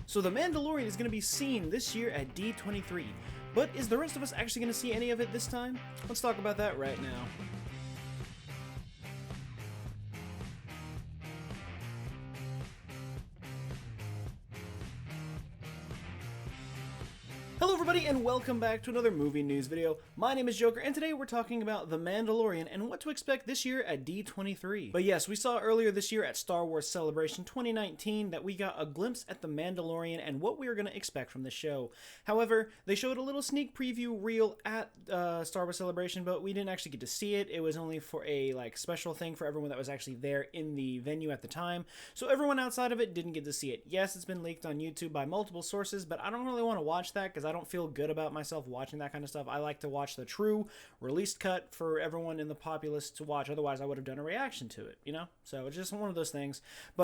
So The Mandalorian is going to be seen this year at D23, but is the rest of us actually going to see any of it this time? Let's talk about that right now. Hello everybody and welcome back to another movie news video. My name is Joker and today we're talking about The Mandalorian and what to expect this year at D23. But yes, we saw earlier this year at Star Wars Celebration 2019 that we got a glimpse at The Mandalorian and what we were going to expect from the show. However, they showed a little sneak preview reel at Star Wars Celebration, but we didn't actually get to see it. It was only for a special thing for everyone that was actually there in the venue at the time. So everyone outside of it didn't get to see it. Yes, it's been leaked on YouTube by multiple sources, but I don't really want to watch that because I don't feel good about myself watching that kind of stuff. I like to watch the true released cut for everyone in the populace to watch. Otherwise, I would have done a reaction to it, you know? So it's just one of those things.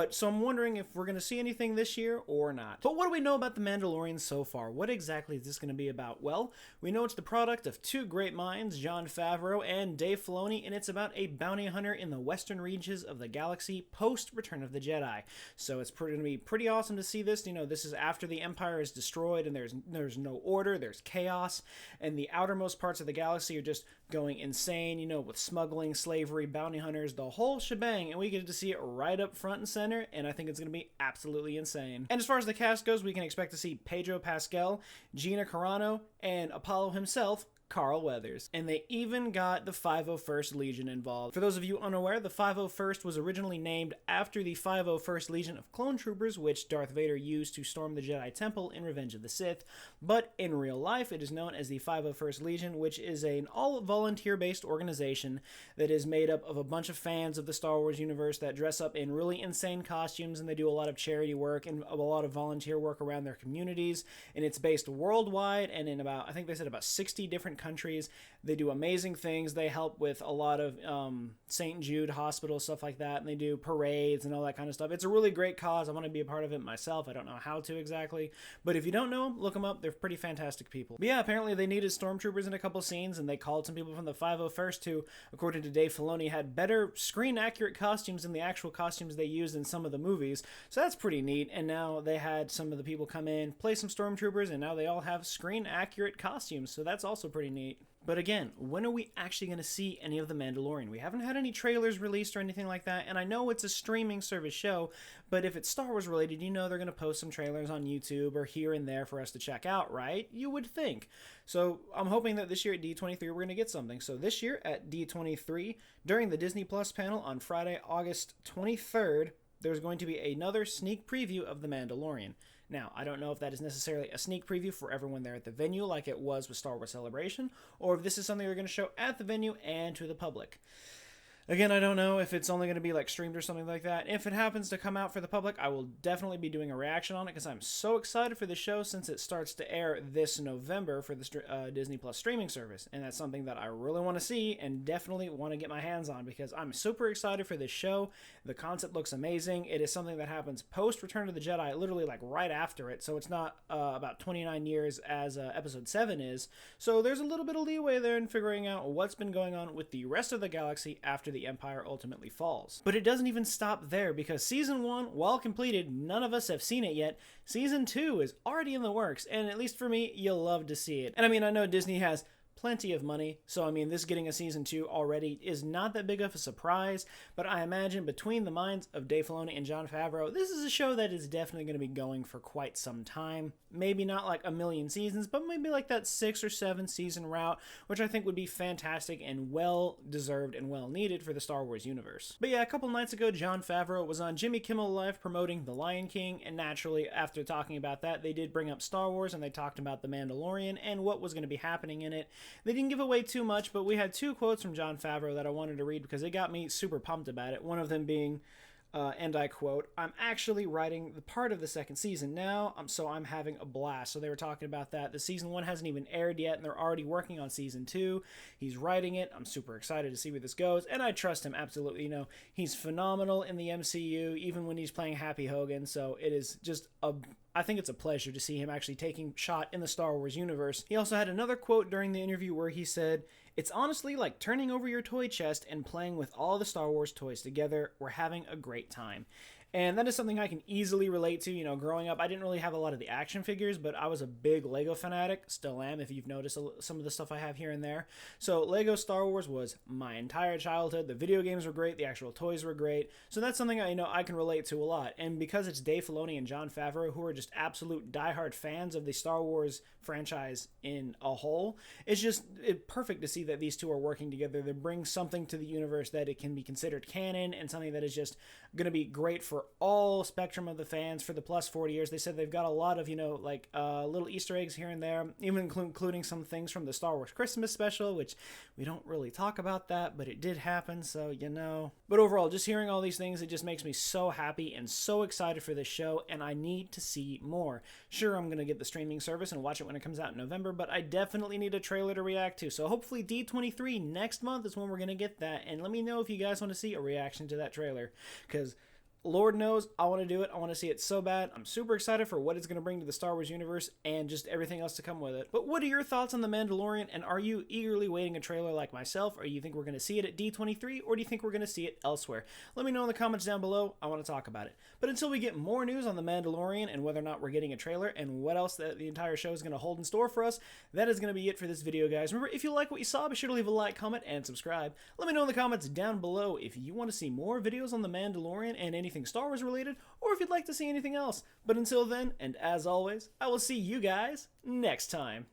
So I'm wondering if we're going to see anything this year or not. But what do we know about The Mandalorian so far? What exactly is this going to be about? Well, we know it's the product of two great minds, Jon Favreau and Dave Filoni, and it's about a bounty hunter in the western reaches of the galaxy post Return of the Jedi. So it's going to be pretty awesome to see this. You know, this is after the Empire is destroyed and there's no order, there's chaos, and the outermost parts of the galaxy are just going insane, you know, with smuggling, slavery, bounty hunters, the whole shebang, and we get to see it right up front and center, and I think it's going to be absolutely insane. And as far as the cast goes, we can expect to see Pedro Pascal, Gina Carano, and Apollo himself, Carl Weathers. And they even got the 501st Legion involved. For those of you unaware, the 501st was originally named after the 501st Legion of clone troopers, which Darth Vader used to storm the Jedi Temple in Revenge of the Sith. But in real life, it is known as the 501st Legion, which is an all-volunteer-based organization that is made up of a bunch of fans of the Star Wars universe that dress up in really insane costumes, and they do a lot of charity work and a lot of volunteer work around their communities. And it's based worldwide and in about, I think they said about 60 different countries. They do amazing things. They help with a lot of St. Jude Hospital, stuff like that, and they do parades and all that kind of stuff. It's a really great cause. I want to be a part of it myself. I don't know how to exactly, but if you don't know them, look them up. They're pretty fantastic people. But yeah, apparently they needed stormtroopers in a couple scenes, and they called some people from the 501st who, according to Dave Filoni, had better screen-accurate costumes than the actual costumes they used in some of the movies, so that's pretty neat. And now they had some of the people come in, play some stormtroopers, and now they all have screen-accurate costumes, so that's also pretty neat. But again, when are we actually going to see any of The Mandalorian? We haven't had any trailers released or anything like that, and I know it's a streaming service show, but if it's Star Wars related, you know they're going to post some trailers on YouTube or here and there for us to check out, right? You would think. So I'm hoping that this year at D23 we're going to get something. So this year at D23, during the Disney Plus panel on Friday, August 23rd, there's going to be another sneak preview of The Mandalorian. Now, I don't know if that is necessarily a sneak preview for everyone there at the venue like it was with Star Wars Celebration, or if this is something they're going to show at the venue and to the public. Again, I don't know if it's only going to be streamed or something like that. If it happens to come out for the public, I will definitely be doing a reaction on it because I'm so excited for the show since it starts to air this November for the Disney Plus streaming service. And that's something that I really want to see and definitely want to get my hands on because I'm super excited for this show. The concept looks amazing. It is something that happens post Return of the Jedi, literally right after it. So it's not about 29 years as Episode 7 is. So there's a little bit of leeway there in figuring out what's been going on with the rest of the galaxy after the Empire ultimately falls. But it doesn't even stop there because Season 1, while completed, none of us have seen it yet. Season 2 is already in the works, and at least for me, you'll love to see it. And I mean, I know Disney has plenty of money, so I mean, this getting a Season 2 already is not that big of a surprise, but I imagine between the minds of Dave Filoni and Jon Favreau, this is a show that is definitely going to be going for quite some time. Maybe not a million seasons, but maybe that 6 or 7 season route, which I think would be fantastic and well-deserved and well-needed for the Star Wars universe. But yeah, a couple nights ago, Jon Favreau was on Jimmy Kimmel Live promoting The Lion King, and naturally, after talking about that, they did bring up Star Wars, and they talked about The Mandalorian and what was going to be happening in it. They didn't give away too much, but we had 2 quotes from Jon Favreau that I wanted to read because they got me super pumped about it. One of them being, and I quote, "I'm actually writing the part of the second season now, so I'm having a blast." So they were talking about that. The Season 1 hasn't even aired yet, and they're already working on Season 2. He's writing it. I'm super excited to see where this goes, and I trust him absolutely. You know, he's phenomenal in the MCU, even when he's playing Happy Hogan, so it is just I think it's a pleasure to see him actually taking shot in the Star Wars universe. He also had another quote during the interview where he said, "It's honestly like turning over your toy chest and playing with all the Star Wars toys together. We're having a great time." And that is something I can easily relate to. You know, growing up, I didn't really have a lot of the action figures, but I was a big Lego fanatic. Still am, if you've noticed some of the stuff I have here and there. So Lego Star Wars was my entire childhood. The video games were great. The actual toys were great. So that's something I can relate to a lot. And because it's Dave Filoni and Jon Favreau, who are just absolute diehard fans of the Star Wars franchise in a whole, it's just perfect to see that these two are working together. They bring something to the universe that it can be considered canon, and something that is just going to be great for all spectrum of the fans for the plus 40 years. They said they've got a lot of, little Easter eggs here and there, even including some things from the Star Wars Christmas special, which we don't really talk about that, but it did happen, so you know. But overall, just hearing all these things, it just makes me so happy and so excited for this show, and I need to see more. Sure, I'm going to get the streaming service and watch it when it comes out in November, but I definitely need a trailer to react to, so hopefully D23 next month is when we're going to get that, and let me know if you guys want to see a reaction to that trailer, because Lord knows I want to do it. I want to see it so bad. I'm super excited for what it's going to bring to the Star Wars universe and just everything else to come with it. But what are your thoughts on The Mandalorian, and are you eagerly waiting a trailer like myself, or do you think we're going to see it at D23, or do you think we're going to see it elsewhere? Let me know in the comments down below. I want to talk about it. But until we get more news on The Mandalorian and whether or not we're getting a trailer and what else the entire show is going to hold in store for us, that is going to be it for this video, guys. Remember, if you like what you saw, be sure to leave a like, comment, and subscribe. Let me know in the comments down below if you want to see more videos on The Mandalorian and anything Star Wars related, or if you'd like to see anything else. But until then, and as always, I will see you guys next time.